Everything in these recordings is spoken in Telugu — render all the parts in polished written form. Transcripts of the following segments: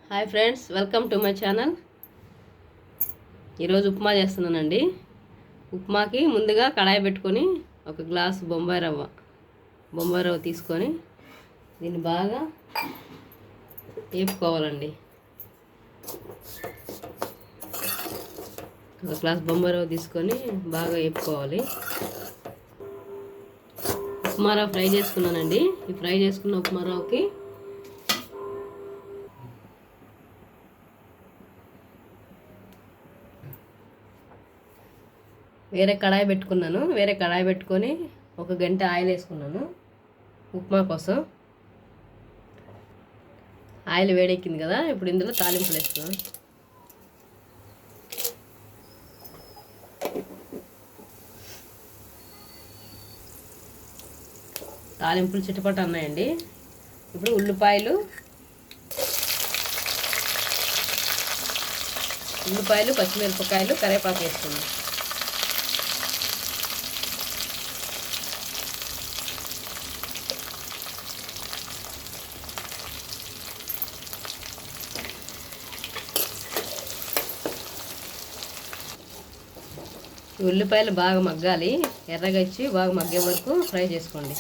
Hi friends, welcome to my channel. ఈరోజు ఉప్మా చేస్తున్నానండి. ఉప్మాకి ముందుగా కడాయి పెట్టుకొని ఒక గ్లాసు బొంబాయి రవ్వ తీసుకొని దీన్ని బాగా వేపుకోవాలండి. ఒక గ్లాస్ బొంబాయి రవ్వ తీసుకొని బాగా వేపుకోవాలి. ఉప్మా రవ్వ ఫ్రై చేసుకున్నానండి. ఈ ఫ్రై చేసుకున్న ఉప్మా రవ్వకి వేరే కడాయి పెట్టుకొని ఒక గంట ఆయిల్ వేసుకున్నాను ఉప్మా కోసం. ఆయిల్ వేడెక్కింది కదా, ఇప్పుడు ఇందులో తాలింపులు వేస్తున్నాను. తాలింపులు చిటపట అన్నాయండి. ఇప్పుడు ఉల్లిపాయలు పచ్చిమిరపకాయలు కరివేపాకు వేస్తున్నాను. ఉల్లిపాయలు బాగా మగ్గాలి, ఎర్రగా ఇచ్చి బాగా మగ్గే వరకు ఫ్రై చేసుకోండి.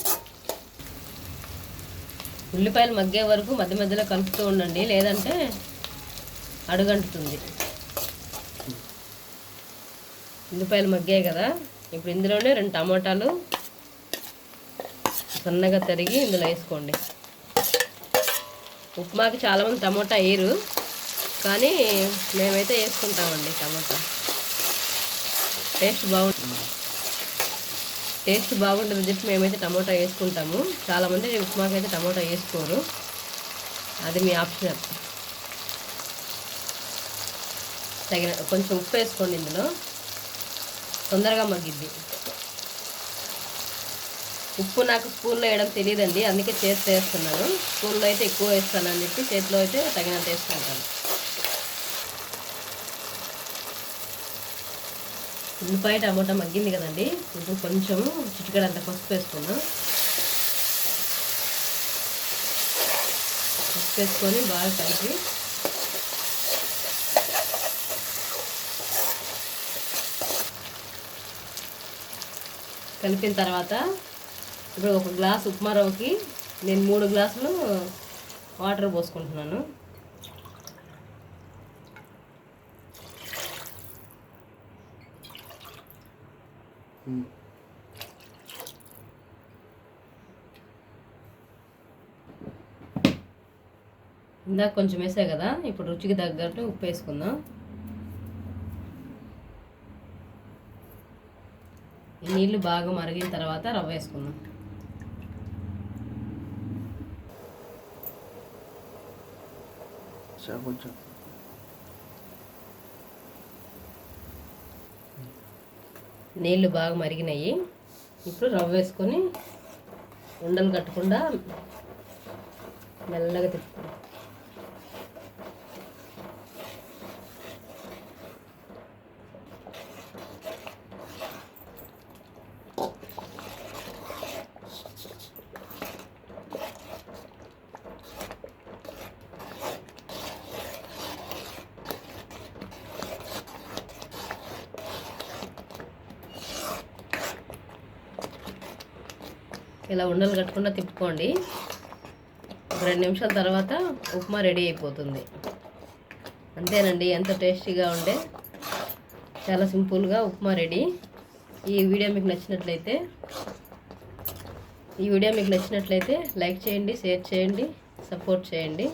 ఉల్లిపాయలు మగ్గే వరకు మధ్య మధ్యలో కలుపుతూ ఉండండి, లేదంటే అడుగంటుతుంది. ఉల్లిపాయలు మగ్గాయి కదా, ఇప్పుడు ఇందులోనే 2 టమాటాలు సన్నగా తరిగి ఇందులో వేసుకోండి. ఉప్మాకి చాలామంది టమాటా వేయరు, కానీ మేమైతే వేసుకుంటామండి. టమాటా టేస్ట్ బాగుంటుంది చెప్పి మేమైతే టమాటా వేసుకుంటాము. చాలామంది ఉప్మాకి అయితే టమాటా వేసుకోరు, అది మీ ఆప్షనల్. కొంచెం ఉప్పు వేసుకోండి, ఇందులో తొందరగా మగ్గిద్ది. ఉప్పు నాకు స్పూన్లో వేయడం తెలియదండి, అందుకే చేతితో వేస్తున్నాను. స్పూన్లో అయితే ఎక్కువ వేస్తానని చెప్పి చేతిలో అయితే తగినంత వేసుకుంటాను. ఉల్లిపాయ టమాటా మగ్గింది కదండి, ఇప్పుడు కొంచెం చిటికెడంత పసుపు వేసుకున్నాం. పసుపు వేసుకొని బాగా కలిపిన తర్వాత ఇప్పుడు ఒక గ్లాస్ ఉప్మా రవ్వకి నేను 3 గ్లాసులు వాటర్ పోసుకుంటున్నాను. ఇందాక కొంచెం వేసాయి కదా, ఇప్పుడు రుచికి తగ్గట్టు ఉప్పు వేసుకుందాం. ఈ నీళ్ళు బాగా మరిగిన తర్వాత రవ్వ వేసుకుందాం. నీళ్ళు బాగా మరిగినాయి, ఇప్పుడు రవ్వ వేసుకొని ఉండలు కట్టకుండా మెల్లగా తిప్పుకోండి. ఇలా ఉండలు కట్టకుండా తిప్పుకోండి. ఒక 2 నిమిషాల తర్వాత ఉప్మా రెడీ అయిపోతుంది. అంతేనండి, ఎంతో టేస్టీగా ఉండే చాలా సింపుల్గా ఉప్మా రెడీ. ఈ వీడియో మీకు నచ్చినట్లయితే లైక్ చేయండి, షేర్ చేయండి, సపోర్ట్ చేయండి,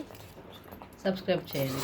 సబ్స్క్రైబ్ చేయండి.